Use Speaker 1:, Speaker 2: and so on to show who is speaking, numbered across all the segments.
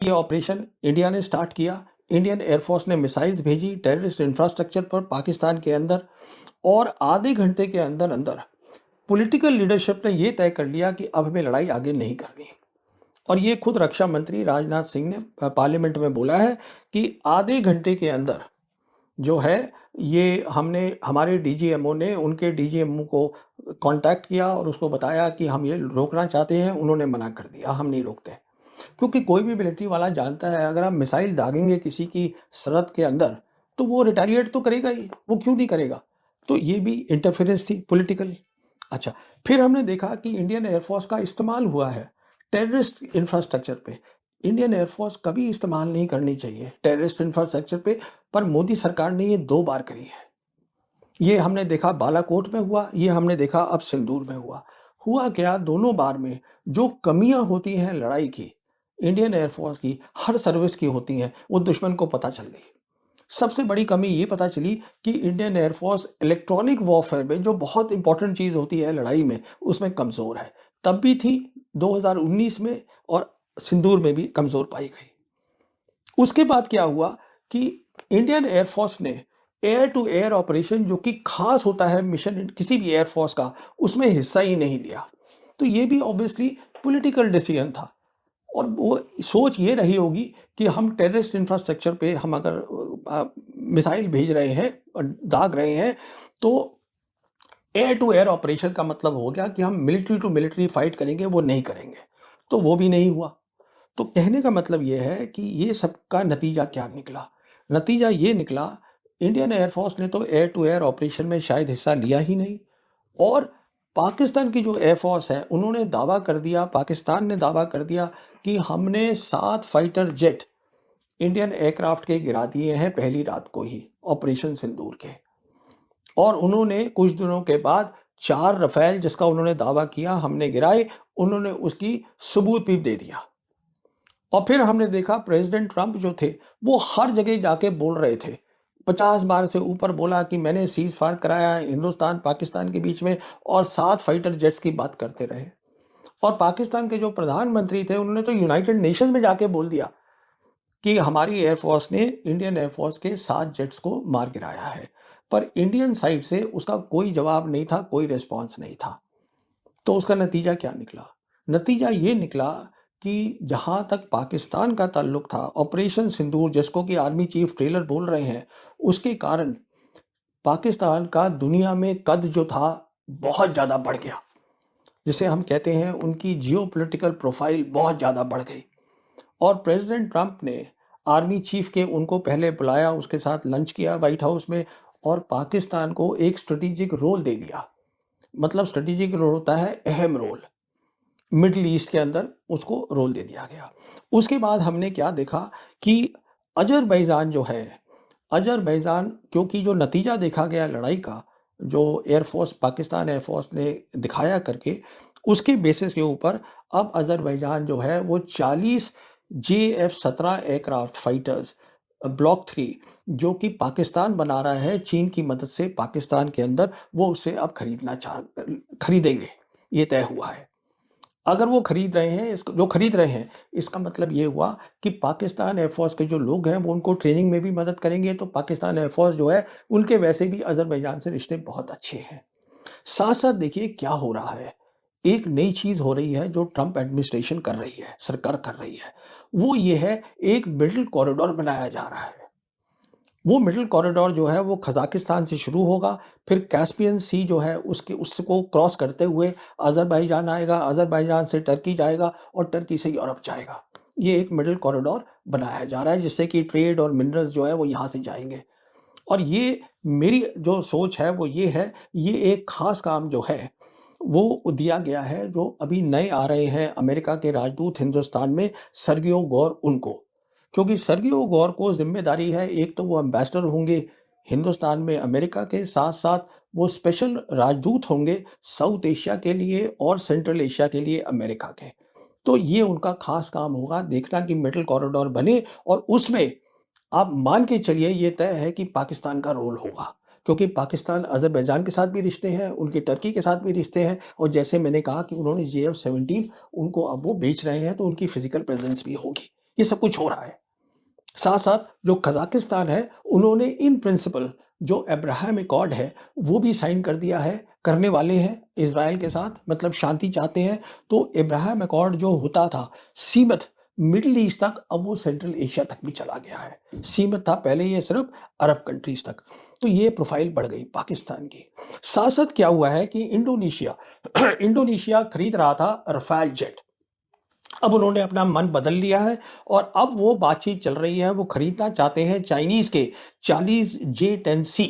Speaker 1: ये operation India ने start किया। इंडियन एयरफोर्स ने मिसाइल्स भेजी टेररिस्ट इंफ्रास्ट्रक्चर पर पाकिस्तान के अंदर, और आधे घंटे के अंदर अंदर पॉलिटिकल लीडरशिप ने यह तय कर लिया कि अब हमें लड़ाई आगे नहीं करनी। और ये खुद रक्षा मंत्री राजनाथ सिंह ने पार्लियामेंट में बोला है कि आधे घंटे के अंदर जो है ये हमारे डीजीएमओ ने उनके डीजीएमओ को कांटेक्ट किया और उसको बताया कि हम ये रोकना चाहते हैं। उन्होंने मना कर दिया, हम नहीं रोकते। क्योंकि कोई भी मिलिट्री वाला जानता है अगर आप मिसाइल दागेंगे किसी की सरहद के अंदर तो वो रिटेलिएट तो करेगा ही, वो क्यों नहीं करेगा। तो ये भी इंटरफेरेंस थी पॉलिटिकल। अच्छा, फिर हमने देखा कि इंडियन एयरफोर्स का इस्तेमाल हुआ है टेररिस्ट इंफ्रास्ट्रक्चर पे। इंडियन एयरफोर्स कभी इस्तेमाल नहीं करनी चाहिए टेररिस्ट इंफ्रास्ट्रक्चर पे, पर मोदी सरकार ने ये 2 बार करी है। ये हमने देखा बालाकोट में हुआ, ये हमने देखा अब सिंदूर में हुआ। हुआ क्या, दोनों बार में जो कमियां होती हैं लड़ाई की, इंडियन एयरफोर्स की हर सर्विस की होती हैं, वो दुश्मन को पता चल गई। सबसे बड़ी कमी ये पता चली कि इंडियन एयरफोर्स इलेक्ट्रॉनिक वॉरफेयर में जो बहुत इंपॉर्टेंट चीज़ होती है लड़ाई में, उसमें कमज़ोर है। तब भी थी 2019 में, और सिंदूर में भी कमज़ोर पाई गई। उसके बाद क्या हुआ कि इंडियन एयरफोर्स ने एयर टू एयर ऑपरेशन, जो कि खास होता है मिशन किसी भी एयरफोर्स का, उसमें हिस्सा ही नहीं लिया। तो ये भी ऑब्वियसली पॉलिटिकल डिसीजन था। और वो सोच ये रही होगी कि हम टेररिस्ट इंफ्रास्ट्रक्चर पे हम अगर मिसाइल भेज रहे हैं और दाग रहे हैं, तो एयर टू एयर ऑपरेशन का मतलब हो गया कि हम मिलिट्री टू मिलिट्री फाइट करेंगे, वो नहीं करेंगे। तो वो भी नहीं हुआ। तो कहने का मतलब ये है कि ये सबका नतीजा क्या निकला। नतीजा ये निकला, इंडियन एयरफोर्स ने तो एयर टू एयर ऑपरेशन में शायद हिस्सा लिया ही नहीं। और पाकिस्तान की जो एयरफोर्स है उन्होंने दावा कर दिया, पाकिस्तान ने दावा कर दिया कि हमने 7 फाइटर जेट इंडियन एयरक्राफ्ट के गिरा दिए हैं पहली रात को ही ऑपरेशन सिंदूर के। और उन्होंने कुछ दिनों के बाद 4 रफेल, जिसका उन्होंने दावा किया हमने गिराए, उन्होंने उसकी सबूत भी दे दिया। और फिर हमने देखा प्रेसिडेंट ट्रंप जो थे वो हर जगह जाके बोल रहे थे, 50 बार से ऊपर बोला कि मैंने सीज फायर कराया हिंदुस्तान पाकिस्तान के बीच में, और 7 फाइटर जेट्स की बात करते रहे। और पाकिस्तान के जो प्रधानमंत्री थे उन्होंने तो यूनाइटेड नेशन में जाके बोल दिया कि हमारी एयरफोर्स ने इंडियन एयरफोर्स के 7 जेट्स को मार गिराया है। पर इंडियन साइड से उसका कोई जवाब नहीं था, कोई रिस्पॉन्स नहीं था। तो उसका नतीजा क्या निकला? नतीजा ये निकला कि जहां तक पाकिस्तान का ताल्लुक था, ऑपरेशन सिंदूर जिसको कि आर्मी चीफ ट्रेलर बोल रहे हैं, उसके कारण पाकिस्तान का दुनिया में कद जो था बहुत ज़्यादा बढ़ गया। जिसे हम कहते हैं उनकी जियोपॉलिटिकल प्रोफाइल बहुत ज़्यादा बढ़ गई। और प्रेसिडेंट ट्रंप ने आर्मी चीफ के उनको पहले बुलाया, उसके साथ लंच किया व्हाइट हाउस में, और पाकिस्तान को एक स्ट्रेटेजिक रोल दे दिया। मतलब स्ट्रेटेजिक रोल होता है अहम रोल, मिडल ईस्ट के अंदर उसको रोल दे दिया गया। उसके बाद हमने क्या देखा कि अजरबैजान जो है, अजरबैजान, क्योंकि जो नतीजा देखा गया लड़ाई का, जो एयरफोर्स पाकिस्तान एयरफोर्स ने दिखाया करके, उसके बेसिस के ऊपर अब अजरबैजान जो है वो 40 JF-17 एयरक्राफ्ट फाइटर्स ब्लॉक 3 जो कि पाकिस्तान बना रहा है चीन की मदद से पाकिस्तान के अंदर, वो उसे अब खरीदेंगे, ये तय हुआ है। अगर वो खरीद रहे हैं, जो खरीद रहे हैं, इसका मतलब ये हुआ कि पाकिस्तान एयरफोर्स के जो लोग हैं वो उनको ट्रेनिंग में भी मदद करेंगे। तो पाकिस्तान एयरफोर्स जो है उनके वैसे भी अजरबैजान से रिश्ते बहुत अच्छे हैं। साथ साथ देखिए क्या हो रहा है, एक नई चीज हो रही है जो ट्रंप एडमिनिस्ट्रेशन कर रही है, सरकार कर रही है, वो ये है एक मिडिल कॉरिडोर बनाया जा रहा है। वो मिडिल कॉरिडोर जो है वो कजाकिस्तान से शुरू होगा, फिर कैस्पियन सी जो है उसको क्रॉस करते हुए अजरबैजान आएगा, अजरबैजान से टर्की जाएगा, और टर्की से यूरोप जाएगा। ये एक मिडिल कॉरिडोर बनाया जा रहा है जिससे कि ट्रेड और मिनरल्स जो है वो यहाँ से जाएंगे। और ये मेरी जो सोच है वो ये है, ये एक खास काम जो है वो दिया गया है जो अभी नए आ रहे हैं अमेरिका के राजदूत हिंदुस्तान में, सर्गियो गौर उनको। क्योंकि सर्गियो गौर को जिम्मेदारी है, एक तो वो एम्बेसडर होंगे हिंदुस्तान में अमेरिका के, साथ साथ वो स्पेशल राजदूत होंगे साउथ एशिया के लिए और सेंट्रल एशिया के लिए अमेरिका के। तो ये उनका खास काम होगा, देखना कि मिडिल कॉरिडोर बने, और उसमें आप मान के चलिए ये तय है कि पाकिस्तान का रोल होगा। क्योंकि पाकिस्तान अज़रबैजान के साथ भी रिश्ते हैं, उनके टर्की के साथ भी रिश्ते हैं, और जैसे मैंने कहा कि उन्होंने JF-17 उनको अब वो बेच रहे हैं, तो उनकी फिजिकल प्रेजेंस भी होगी। ये सब कुछ हो रहा है। साथ साथ जो कजाकिस्तान है, उन्होंने इन प्रिंसिपल जो अब्राहम एकॉर्ड है वो भी साइन कर दिया है, करने वाले हैं इज़राइल के साथ, मतलब शांति चाहते हैं। तो अब्राहम एकॉर्ड जो होता था सीमित मिडल ईस्ट तक, अब वो सेंट्रल एशिया तक भी चला गया है। सीमित था पहले ये सिर्फ अरब कंट्रीज तक। तो ये प्रोफाइल बढ़ गई पाकिस्तान की। साथ साथ क्या हुआ है कि इंडोनेशिया इंडोनेशिया खरीद रहा था रफाल जेट। अब उन्होंने अपना मन बदल लिया है और अब वो बातचीत चल रही है, वो खरीदना चाहते हैं चाइनीज के 40J-10C।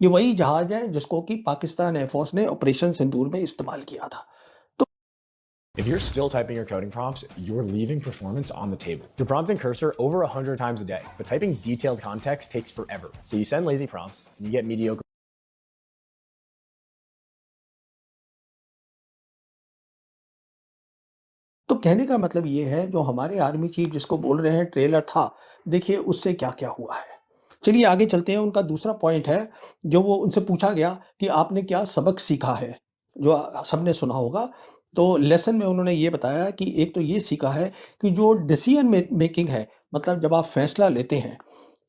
Speaker 1: ये वही जहाज है जिसको कि पाकिस्तान एयरफोर्स ने ऑपरेशन सिंदूर में इस्तेमाल किया था। तो
Speaker 2: If you're still typing your coding prompts, you're leaving performance on the table. You're prompting Cursor over 100 times a day, but typing detailed context takes forever. So you send lazy prompts, and you get mediocre.
Speaker 1: तो कहने का मतलब ये है, जो हमारे army chief जिसको बोल रहे हैं ट्रेलर था, देखिए उससे क्या क्या हुआ है। चलिए आगे चलते हैं। उनका दूसरा पॉइंट है, जो वो उनसे पूछा गया कि आपने क्या सबक सीखा है, जो सबने सुना होगा। तो लेसन में उन्होंने ये बताया कि एक तो ये सीखा है कि जो डिसीजन मेकिंग है, मतलब जब आप फैसला लेते हैं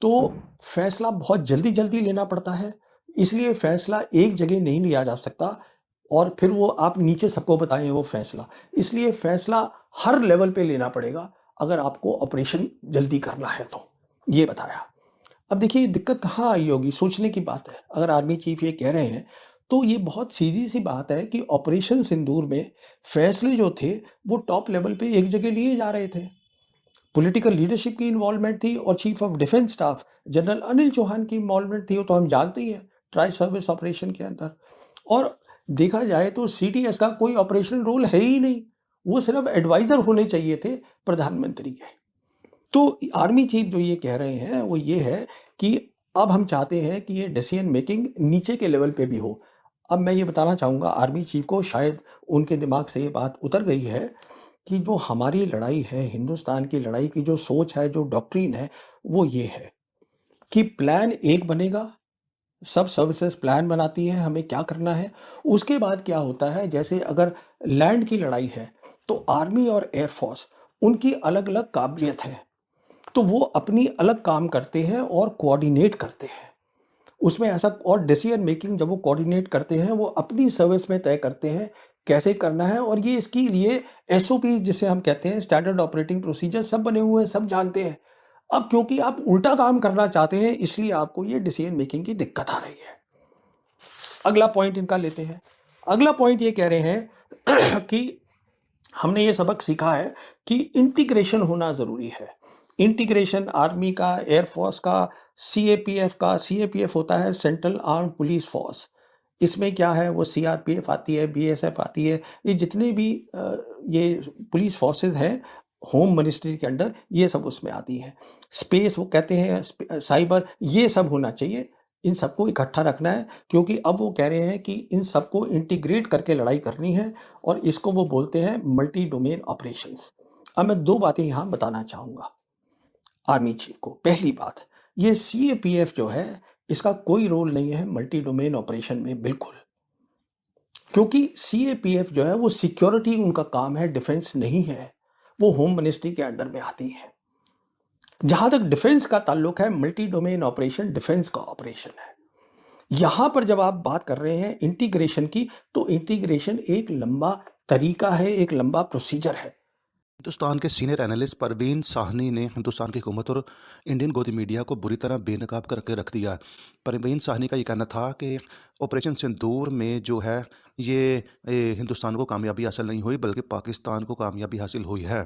Speaker 1: तो फैसला बहुत जल्दी जल्दी लेना पड़ता है। इसलिए फैसला एक जगह नहीं लिया जा सकता और फिर वो आप नीचे सबको बताएं वो फैसला। इसलिए फैसला हर लेवल पे लेना पड़ेगा अगर आपको ऑपरेशन जल्दी करना है तो, ये बताया। अब देखिए दिक्कत कहाँ आई होगी, सोचने की बात है। अगर आर्मी चीफ ये कह रहे हैं तो ये बहुत सीधी सी बात है कि ऑपरेशन सिंदूर में फैसले जो थे वो टॉप लेवल पे एक जगह लिए जा रहे थे। पॉलिटिकल लीडरशिप की इन्वॉल्वमेंट थी और chief of defence staff general Anil Chauhan की इन्वॉल्वमेंट थी, वो तो हम जानते ही हैं ट्राई सर्विस ऑपरेशन के अंदर। और देखा जाए तो सीडीएस का कोई ऑपरेशनल रोल है ही नहीं, वो सिर्फ एडवाइजर होने चाहिए थे प्रधानमंत्री के। तो आर्मी चीफ जो ये कह रहे हैं वो ये है कि अब हम चाहते हैं कि ये डिसीजन मेकिंग नीचे के लेवल पे भी हो। अब मैं ये बताना चाहूँगा आर्मी चीफ को, शायद उनके दिमाग से ये बात उतर गई है कि जो हमारी लड़ाई है, हिंदुस्तान की लड़ाई की जो सोच है, जो डॉक्ट्रिन है, वो ये है कि प्लान एक बनेगा, सब सर्विसेज प्लान बनाती हैं हमें क्या करना है। उसके बाद क्या होता है, जैसे अगर लैंड की लड़ाई है तो आर्मी और एयरफोर्स उनकी अलग अलग काबिलियत है, तो वो अपनी अलग काम करते हैं और कोऑर्डिनेट करते हैं उसमें ऐसा। और डिसीजन मेकिंग जब वो कोऑर्डिनेट करते हैं, वो अपनी सर्विस में तय करते हैं कैसे करना है। और ये इसके लिए एसओपी जिसे हम कहते हैं स्टैंडर्ड ऑपरेटिंग प्रोसीजर सब बने हुए हैं, सब जानते हैं। अब क्योंकि आप उल्टा काम करना चाहते हैं, इसलिए आपको ये डिसीजन मेकिंग की दिक्कत आ रही है। अगला पॉइंट इनका लेते हैं। अगला पॉइंट ये कह रहे हैं कि हमने ये सबक सीखा है कि इंटीग्रेशन होना ज़रूरी है। इंटीग्रेशन आर्मी का, एयरफोर्स का, सीएपीएफ का। सीएपीएफ होता है सेंट्रल आर्म पुलिस फोर्स। इसमें क्या है, वो सीआरपीएफ आती है, बीएसएफ आती है, ये जितने भी ये पुलिस फोर्सेस हैं होम मिनिस्ट्री के अंडर, ये सब उसमें आती हैं। स्पेस वो कहते हैं, साइबर, ये सब होना चाहिए। इन सबको इकट्ठा रखना है, क्योंकि अब वो कह रहे हैं कि इन सबको इंटीग्रेट करके लड़ाई करनी है और इसको वो बोलते हैं मल्टी डोमेन ऑपरेशंस। अब मैं दो बातें यहाँ बताना चाहूँगा आर्मी चीफ को। पहली बात, ये सीएपीएफ जो है इसका कोई रोल नहीं है मल्टी डोमेन ऑपरेशन में, बिल्कुल। क्योंकि सीएपीएफ जो है वो सिक्योरिटी उनका काम है, डिफेंस नहीं है। वो होम मिनिस्ट्री के अंडर में आती है। जहां तक डिफेंस का ताल्लुक है, मल्टी डोमेन ऑपरेशन डिफेंस का ऑपरेशन है। यहां पर जब आप बात कर रहे हैं इंटीग्रेशन की, तो इंटीग्रेशन एक लंबा तरीका है, एक लंबा प्रोसीजर है।
Speaker 3: हिंदुस्तान के सीनियर एनालिस्ट परवीन साहनी ने हिंदुस्तान की हुकूमत और इंडियन गोदी मीडिया को बुरी तरह बेनकाब करके रख दिया। परवीन साहनी का ये कहना था कि ऑपरेशन सिंदूर में जो है ये हिंदुस्तान को कामयाबी हासिल नहीं हुई, बल्कि पाकिस्तान को कामयाबी हासिल हुई है।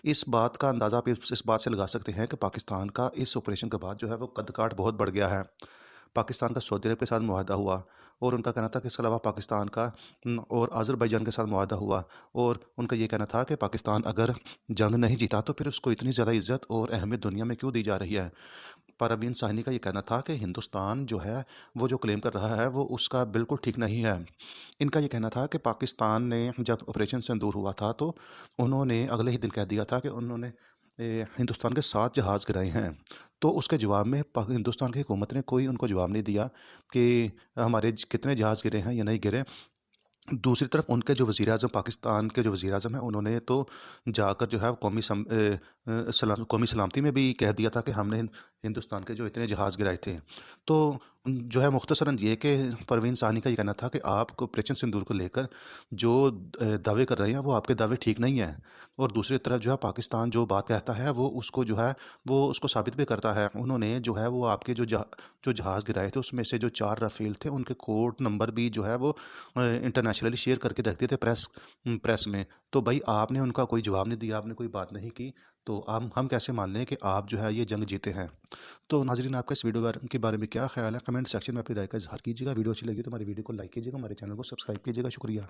Speaker 3: इस बात का अंदाज़ा आप इस बात से लगा सकते हैं कि पाकिस्तान का इस ऑपरेशन के बाद जो है वो कद-काठ बहुत बढ़ गया है। पाकिस्तान का सऊदी अरब के साथ मुआहदा हुआ और उनका कहना था कि इसके अलावा पाकिस्तान का और अज़रबैजान के साथ मुआहदा हुआ, और उनका ये कहना था कि पाकिस्तान अगर जंग नहीं जीता तो फिर उसको इतनी ज़्यादा इज़्ज़त और अहमियत दुनिया में क्यों दी जा रही है। परवीन साहनी का ये कहना था कि हिंदुस्तान जो है वो जो क्लेम कर रहा है वो उसका बिल्कुल ठीक नहीं है। इनका ये कहना था कि पाकिस्तान ने जब ऑपरेशन सिंदूर हुआ था तो उन्होंने अगले ही दिन कह दिया था कि उन्होंने हिंदुस्तान के 7 जहाज़ गिराए हैं। तो उसके जवाब में हिंदुस्तान की हुकूमत ने कोई उनको जवाब नहीं दिया कि हमारे कितने जहाज़ गिरे हैं या नहीं गिरे। दूसरी तरफ उनके जो वज़ीर-ए-आज़म पाकिस्तान के जो वज़ीर-ए-आज़म हैं, उन्होंने तो जाकर जो है कौमी सलामती में भी कह दिया था कि हमने हिंदुस्तान के जो इतने जहाज़ गिराए थे। तो जो है मुख्तसरन ये कि परवीन साहनी का ये कहना था कि आप ऑपरेशन सिंदूर को लेकर जो दावे कर रहे हैं, वो आपके दावे ठीक नहीं हैं। और दूसरी तरफ जो है पाकिस्तान जो बात कहता है, वो उसको जो है वो उसको साबित भी करता है। उन्होंने जो है वो आपके जो जहाज़ गिराए थे, उसमें से जो 4 राफ़ेल थे, उनके कोड नंबर भी जो है वो इंटरनेशनली शेयर करके रख दिए थे प्रेस में। तो भाई आपने उनका कोई जवाब नहीं दिया, आपने कोई बात नहीं की, तो हम कैसे मान लें कि आप जो है ये जंग जीते हैं। तो नाज़रीन, आपका इस वीडियो के बारे में क्या ख्याल है? कमेंट सेक्शन में अपनी राय का इज़हार कीजिएगा। वीडियो अच्छी लगी तो हमारी वीडियो को लाइक कीजिएगा, हमारे चैनल को सब्सक्राइब कीजिएगा। शुक्रिया।